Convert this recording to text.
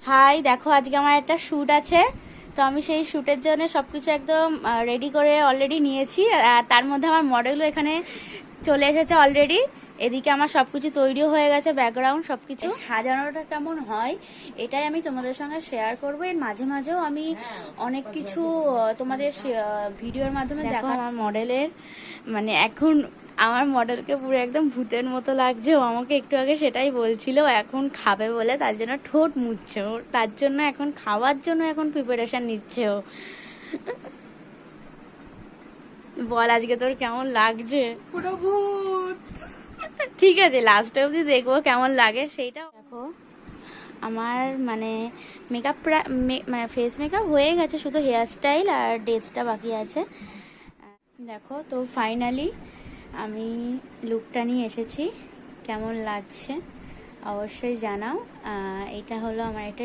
High, দেখো আজকে আমার একটা শ্যুট আছে। তো আমি সেই শ্যুটের জন্য সবকিছু একদম রেডি করে অলরেডি নিয়েছি। আর তার মধ্যে আমার মডেলও এখানে চলে এসেছে অলরেডি। এদিকে আমার সবকিছু তৈরিও হয়ে গেছে, ব্যাকগ্রাউন্ড সবকিছু। সাজানোটা কেমন হয় এটাই আমি তোমাদের সঙ্গে শেয়ার করবো। এর মাঝে মাঝেও আমি অনেক কিছু তোমাদের ভিডিওর মাধ্যমে দেখো। আমার মডেলের মানে এখন আমার মডেলকে পুরো একদম ভূতের মতো লাগছে। ও আমাকে একটু আগে সেটাই বলছিল, এখন খাবে বলে তার জন্য ঠোঁট মুছছে। ওর তার জন্য এখন খাওয়ার জন্য এখন প্রিপারেশন নিচ্ছে ও। বল আজকে তোর কেমন লাগছে? পুরো ভূত। ঠিক আছে, লাস্ট অবধি দেখবো কেমন লাগে সেইটা। দেখো আমার মানে মেকআপ মানে ফেস মেকআপ হয়ে গেছে, শুধু হেয়ার স্টাইল আর ড্রেসটা বাকি আছে। দেখো তো ফাইনালি আমি লুকটা নিয়ে এসেছি। কেমন লাগছে অবশ্যই জানাও। এটা হলো আমার একটা